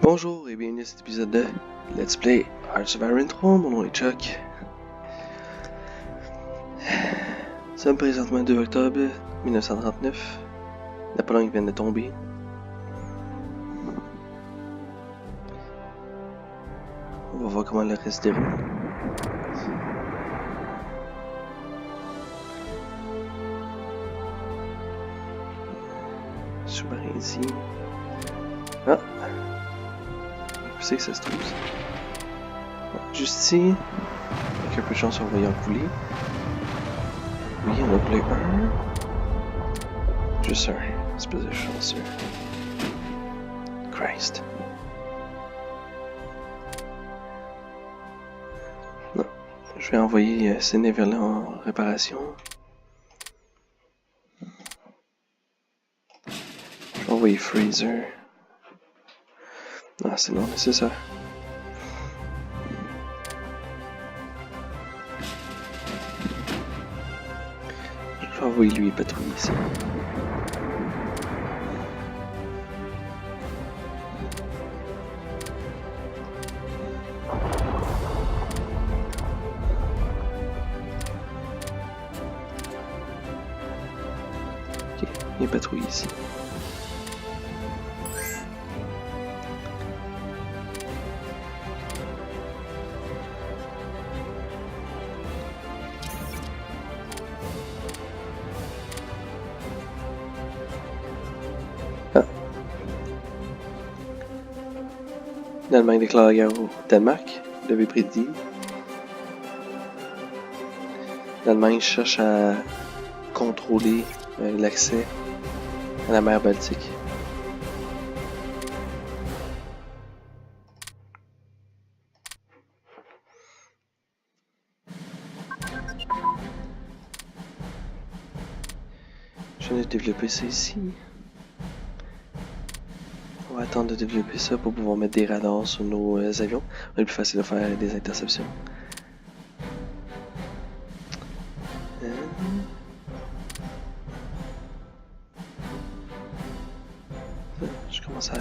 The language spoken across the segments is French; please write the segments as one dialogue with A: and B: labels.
A: Bonjour et bienvenue à cet épisode de Let's Play Hearts of Iron 3, mon nom est Chuck. Nous sommes présentement le 2 octobre 1939. Napoléon vient de tomber. On va voir comment le reste déroule. Sous-marin ici. Ah! Où c'est que ça se trouve ça? Juste ici. Avec un peu de chance, on va y en couler. Oui, on a plein un. Juste un. Espèce de chanceux. Christ. Non. Je vais envoyer ces navires-là en réparation. Je vais envoyer Fraser. Ah, c'est non nécessaire. Je vais envoyer lui patrouiller ici. Ok, il patrouille ici. L'Allemagne déclare la guerre au Danemark, je l'avais prédit. L'Allemagne cherche à contrôler l'accès à la mer Baltique. Je viens de développer ça ici. On va attendre de développer ça pour pouvoir mettre des radars sur nos avions. C'est plus facile de faire des interceptions. Je commence à...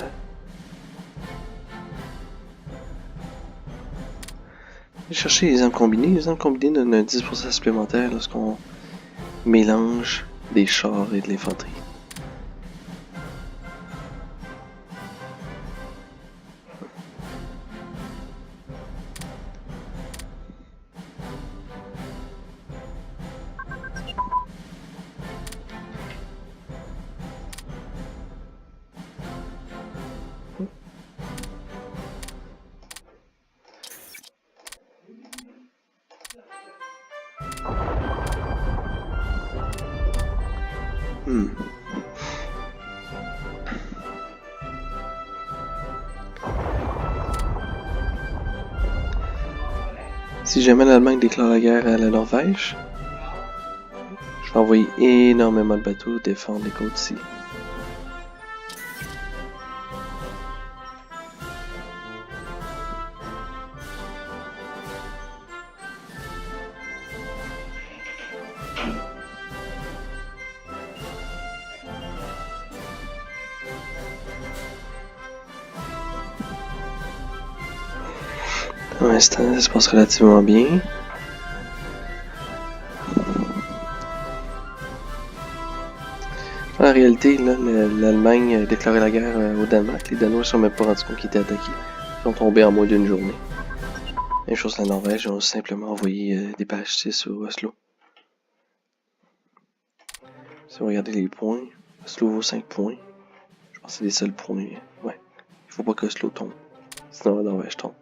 A: chercher les armes combinées. Les armes combinées donnent un 10% supplémentaire lorsqu'on mélange des chars et de l'infanterie. Si jamais l'Allemagne déclare la guerre à la Norvège, je vais envoyer énormément de bateaux défendre les côtes ici. Pour l'instant, ça se passe relativement bien. En réalité, là, l'Allemagne a déclaré la guerre au Danemark. Les Danois ne sont même pas rendus compte qu'ils étaient attaqués. Ils sont tombés en moins d'une journée. Même chose la Norvège, ils ont simplement envoyé des parachutistes au Oslo. Si vous regardez les points, Oslo vaut 5 points. Je pense que c'est les seuls points. Ouais. Il faut pas que Oslo tombe. Sinon la Norvège tombe.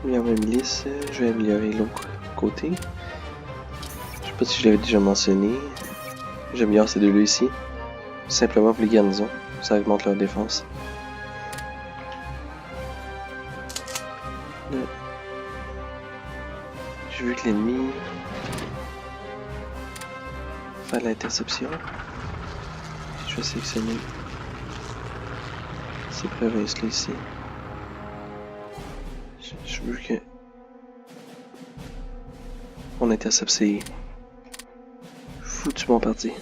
A: Améliorer la milice, je vais améliorer l'autre côté. Je sais pas si je l'avais déjà mentionné. J'améliore ces deux-là ici. Simplement pour les garnisons. Ça augmente leur défense. J'ai vu que l'ennemi fait l'interception. Je vais sélectionner ces provinces-là ici. Je veux que on intercepte ces foutus bons partis.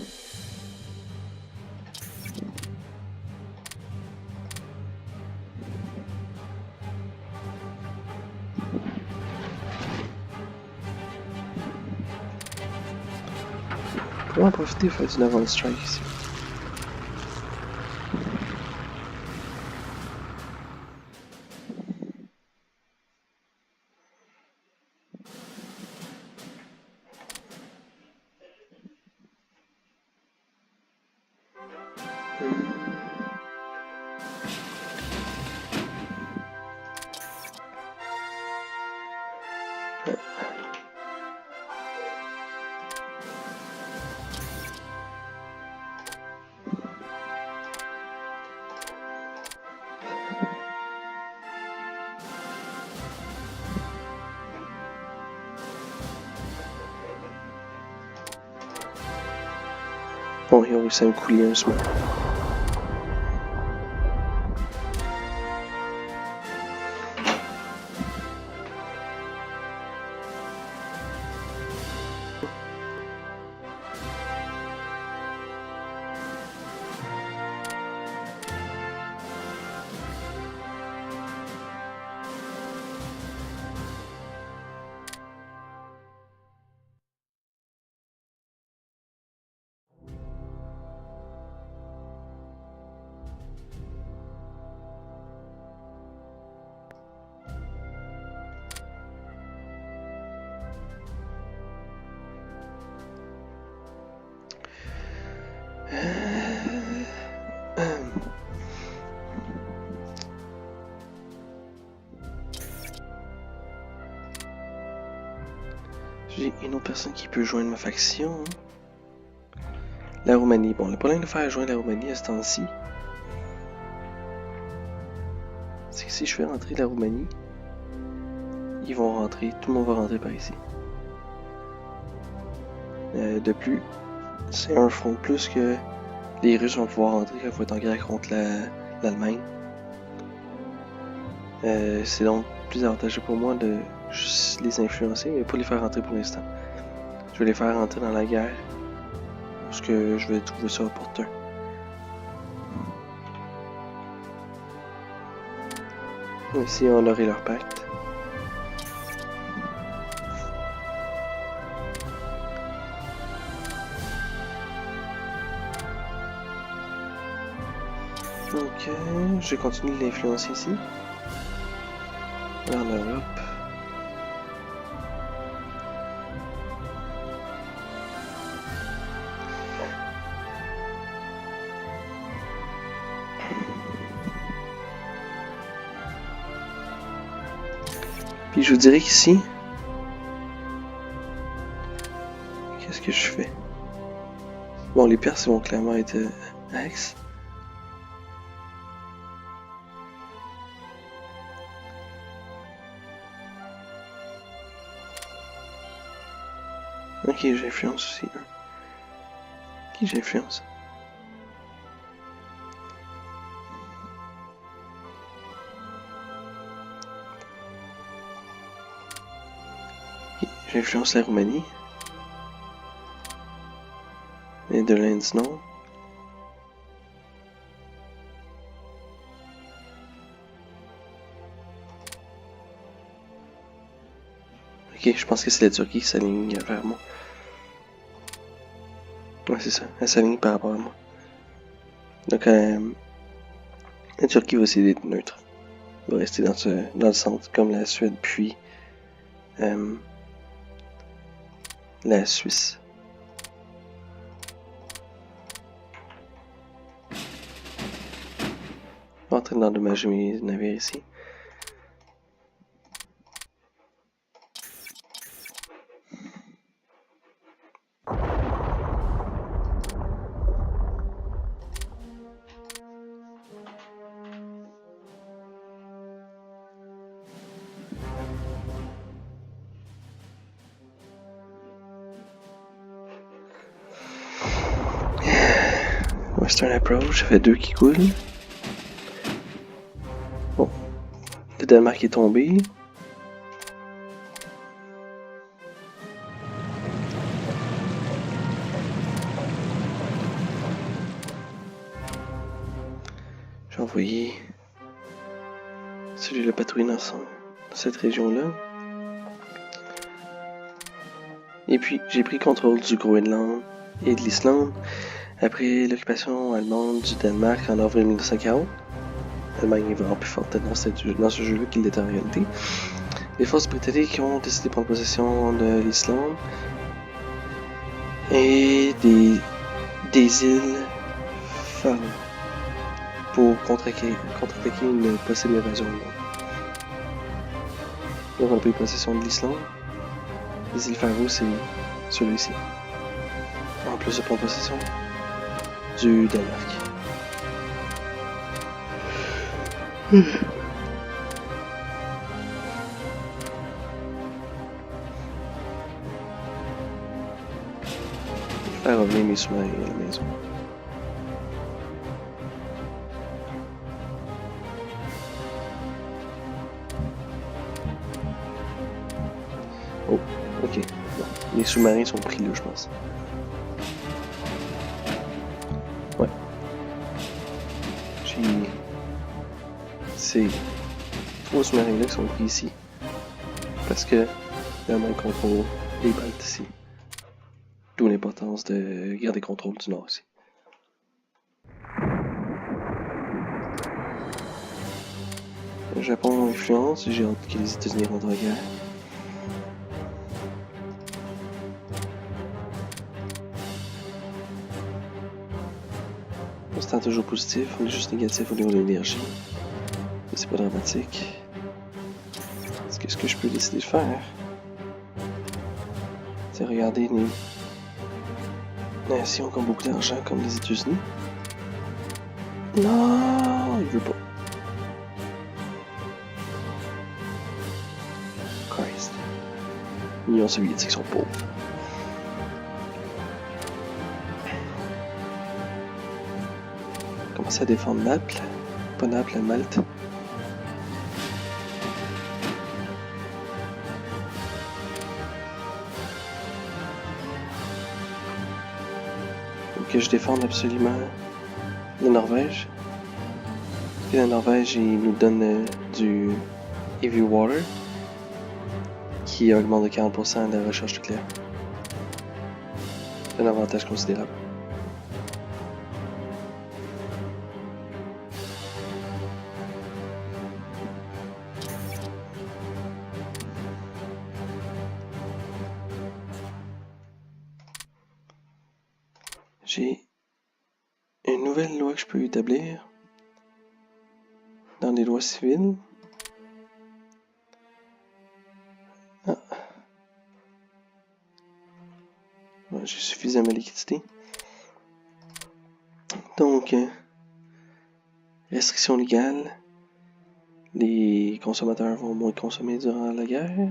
A: On va en profiter pour faire du naval strike ici. Bon, ils ont réussi à me couler un smoke. J'ai une autre personne qui peut joindre ma faction. La Roumanie. Bon, le problème de faire joindre la Roumanie à ce temps-ci, c'est que si je fais rentrer la Roumanie, ils vont rentrer, tout le monde va rentrer par ici. De plus, c'est un front de plus que les Russes vont pouvoir rentrer quand il faut être en guerre contre l'Allemagne. C'est donc plus avantageux pour moi de juste les influencer, mais pas les faire rentrer pour l'instant. Je vais les faire rentrer dans la guerre, parce que je vais trouver ça opportun. Ici, on aurait leur pacte. Donc, je vais continuer de l'influencer ici. En Europe. Puis je vous dirais qu'ici, qu'est-ce que je fais? Bon, les Perses vont clairement être Aix. Ok, j'influence aussi. Qui j'influence? J'influence la Roumanie. Et de l'Inde, non. Ok, je pense que c'est la Turquie qui s'aligne vers moi. Ouais, c'est ça. Elle s'aligne par rapport à moi. Donc, la Turquie va essayer d'être neutre. Elle va rester dans le centre, comme la Suède, puis la Suisse. Je suis en train d'endommager mes navires ici. Western Approach, ça fait 2 qui coulent. Bon. Le Danemark est tombé. J'ai envoyé celui de patrouille dans cette région-là. Et puis, j'ai pris contrôle du Groenland et de l'Islande après l'occupation allemande du Danemark en avril 1940. L'Allemagne est vraiment plus forte dans ce jeu-là qu'il l'était en réalité. Les forces britanniques ont décidé de prendre possession de l'Islande et des îles Faroe pour contre-attaquer une possible invasion allemande. Donc on a pris possession de l'Islande. Les îles Faroe, c'est celui-ci. En plus de prendre possession du Danemark. Faire revenir mes sous-marins à la maison. Oh, ok. Bon. Les sous-marins sont pris là, je pense. Ouais. C'est 3 sous-marins là qui sont pris ici. Parce que l'Allemagne contrôle les Baltes ici. D'où l'importance de garder contrôle du Nord ici. Le Japon influence, j'ai hâte que les États-Unis rentrent en guerre. On se tend toujours positif, on est juste négatif au niveau de l'énergie. C'est pas dramatique. Qu'est-ce que je peux décider de faire? C'est regarder les nations qui ont beaucoup d'argent comme les États-Unis. Non, il veut pas. Christ. L'Union soviétique sont pauvres. Commencer à défendre Naples. Pas Naples, Malte. Que je défende absolument la Norvège. Et la Norvège, il nous donne du Heavy Water qui augmente de 40% la recherche nucléaire. C'est un avantage considérable. J'ai une nouvelle loi que je peux établir dans les lois civiles. Ah. Ouais, j'ai suffisamment de liquidité. Donc, restriction légale. Les consommateurs vont moins consommer durant la guerre.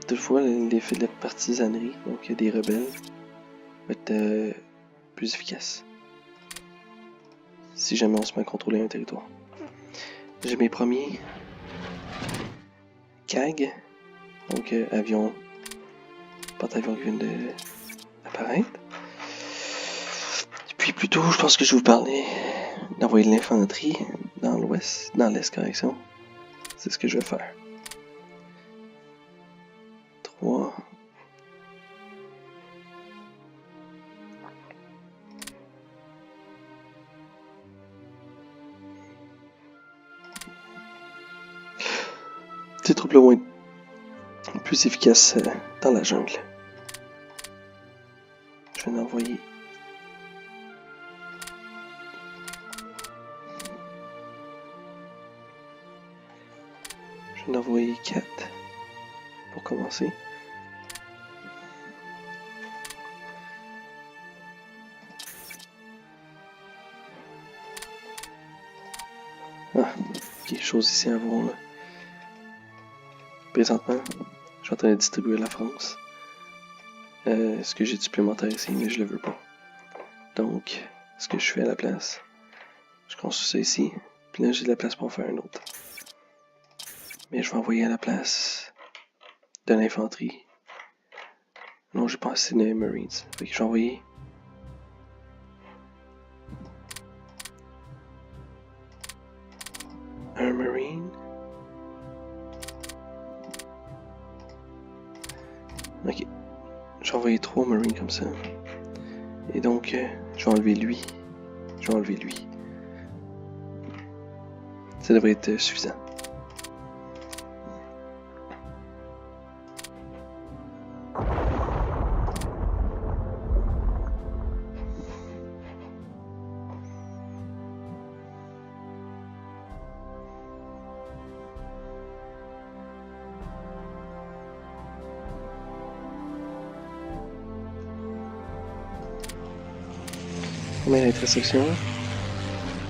A: Toutefois, l'effet de la partisanerie, donc il y a des rebelles, va être plus efficace. Si jamais on se met à contrôler un territoire. J'ai mes premiers CAG, donc avions, porte-avions qui viennent d'apparaître. Puis plutôt, je pense que je vais vous parler d'envoyer de l'infanterie dans l'ouest, dans l'est, correction. C'est ce que je vais faire. 3. Ces troupes-là vont être plus efficaces dans la jungle. Je vais en envoyer. Je vais en envoyer 4 pour commencer. Ah, quelque chose ici à voir là. Présentement, je suis en train de distribuer la France. Ce que j'ai supplémentaire ici, mais je le veux pas. Donc, ce que je fais à la place. Je construis ça ici, puis là j'ai de la place pour en faire un autre. Mais je vais envoyer à la place de l'infanterie. Non, j'ai pas assez de Marines. Fait que je vais envoyer un Marine. Ok. Je vais envoyer 3 Marines comme ça. Et donc, je vais enlever lui. Je vais enlever lui. Ça devrait être suffisant. Combien d'interceptions?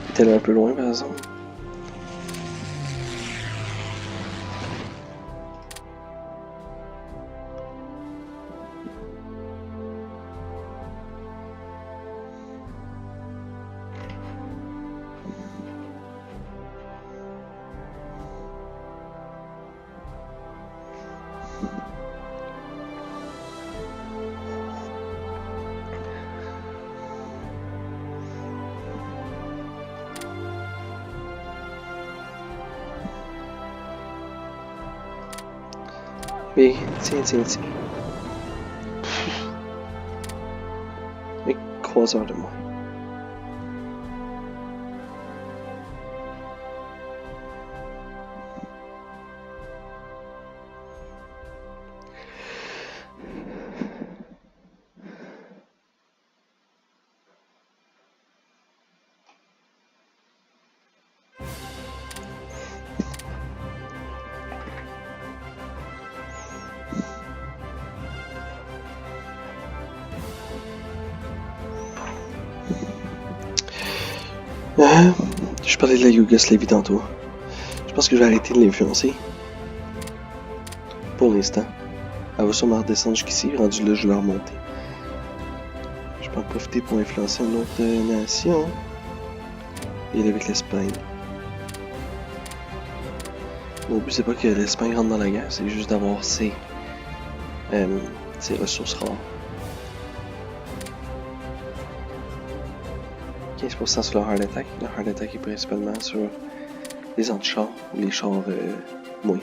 A: Est allé un peu loin par exemple. Mais, tiens. Mais croiseur de moi. Je parlais de la Yougoslavie tantôt. Je pense que je vais arrêter de l'influencer. Pour l'instant. Elle va sûrement redescendre jusqu'ici. Rendu là, je vais la remonter. Je peux en profiter pour influencer une autre nation. Et avec l'Espagne. Mon but, c'est pas que l'Espagne rentre dans la guerre, c'est juste d'avoir ses ressources rares. 15% sur le Hard Attack. Le Hard Attack est principalement sur les antichars ou les chars mouillés.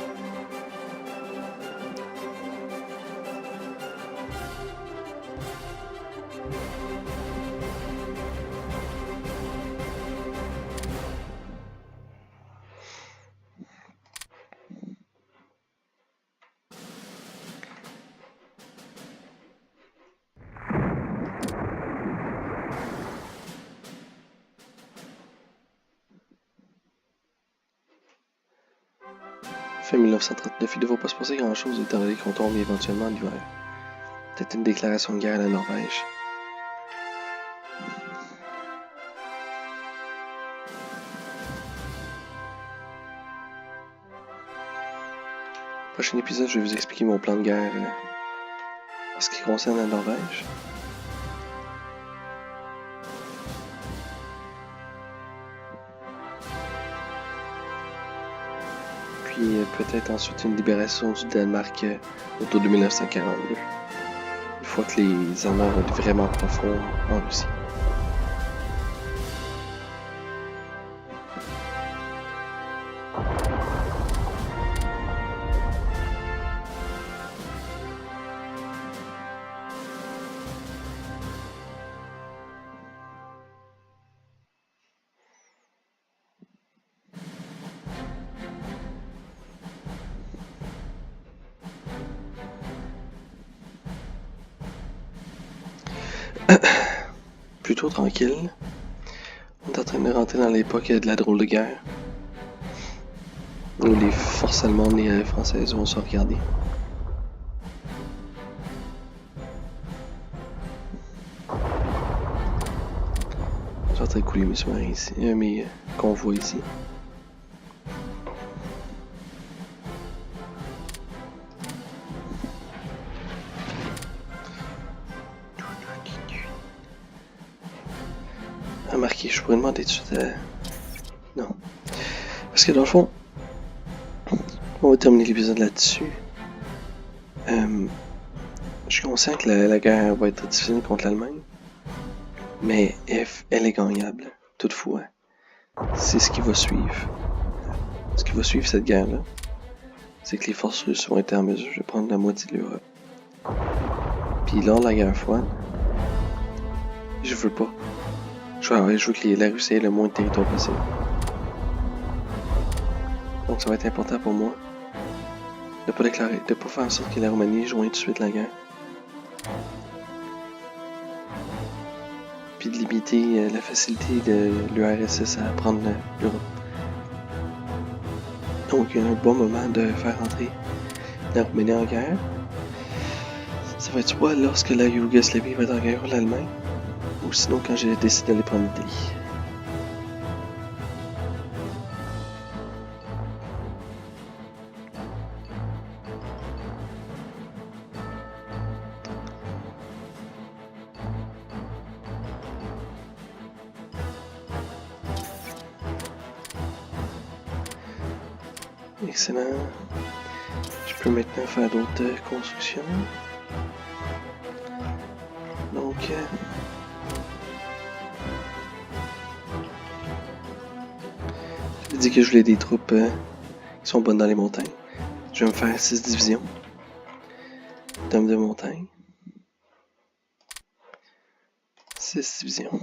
A: Fin 1939, il ne devrait pas se passer grand chose étant donné qu'on tombe éventuellement en hiver. Peut-être une déclaration de guerre à la Norvège. Prochain épisode, je vais vous expliquer mon plan de guerre en ce qui concerne la Norvège. Puis peut-être ensuite une libération du Danemark autour de 1942. Une fois que les Allemands vont être vraiment profonds en Russie. Plutôt tranquille. On est en train de rentrer dans l'époque de la drôle de guerre. Où les forces allemandes et françaises vont se regarder. Je suis en train de couler mes sous-marins ici, mes convois ici. remarqué, je pourrais demander tout de suite Non. Parce que dans le fond, on va terminer l'épisode là-dessus. Je suis conscient que la guerre va être difficile contre l'Allemagne. Mais elle est gagnable. Toutefois, c'est ce qui va suivre. Ce qui va suivre cette guerre-là, c'est que les forces russes vont être en mesure de prendre la moitié de l'Europe. Puis lors de la guerre froide, je veux pas. Je veux que la Russie ait le moins de territoire possible. Donc ça va être important pour moi de pas faire en sorte que la Roumanie joigne tout de suite la guerre. Puis de limiter la facilité de l'URSS à prendre l'Europe. Donc un bon moment de faire entrer la Roumanie en guerre. Ça va être soit lorsque la Yougoslavie va être en guerre contre l'Allemagne, ou sinon quand j'ai décidé d'aller prendre l'Italie. Excellent. Je peux maintenant faire d'autres constructions. Donc, j'ai dit que je voulais des troupes qui sont bonnes dans les montagnes. Je vais me faire 6 divisions d'hommes de montagne. 6 divisions.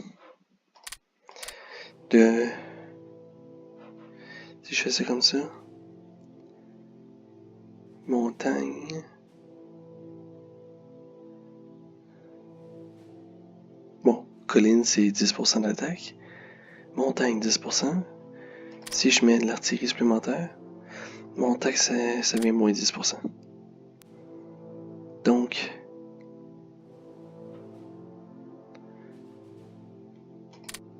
A: Si je fais ça comme ça. Montagne. Bon, colline c'est 10% d'attaque. Montagne 10%. Si je mets de l'artillerie supplémentaire, mon attaque ça vient moins 10%. Donc,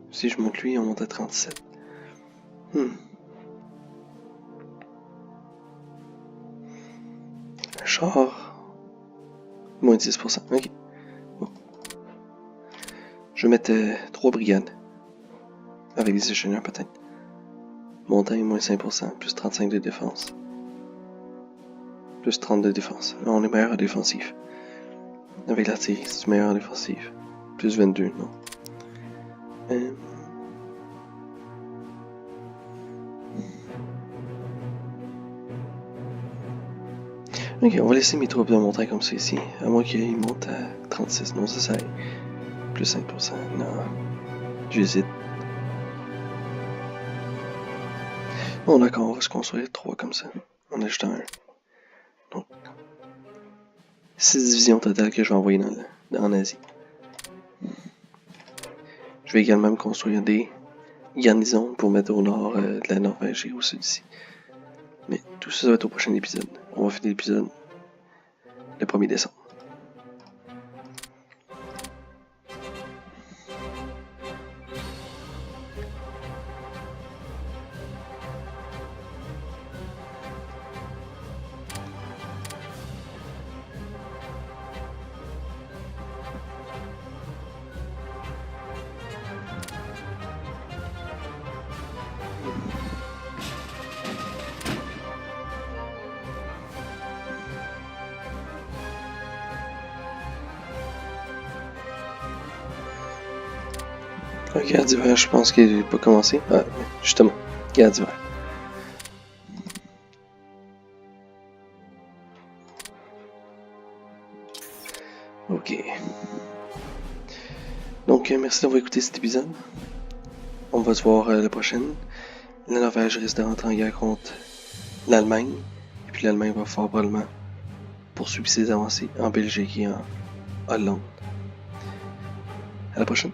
A: si je monte lui, on monte à 37. Char, moins 10%. Ok. Bon. Je vais mettre 3 brigades. Avec des ingénieurs peut-être. Montagne, moins 5%, plus 35 de défense. Plus 30 de défense. Là, on est meilleur en défensif. Avec l'artillerie, c'est meilleur en défensif. Plus 22, non. Ok, on va laisser mes troupes de montagne comme ça ici. À moins qu'ils montent à 36. Non, ça est. Plus 5%. Non. J'hésite. Bon, d'accord, on va se construire 3 comme ça. On a juste un. Donc, 6 divisions totales que je vais envoyer en Asie. Je vais également me construire des garnisons pour mettre au nord de la Norvège et au sud ici. Mais tout ça va être au prochain épisode. On va finir l'épisode le 1er décembre. Guerre d'hiver, je pense qu'il n'a pas commencé. Ah, justement, guerre d'hiver. Ok. Donc, merci d'avoir écouté cet épisode. On va se voir la prochaine. La Norvège risque de rentrer en guerre contre l'Allemagne. Et puis l'Allemagne va fort probablement poursuivre ses avancées en Belgique et en Hollande. À la prochaine.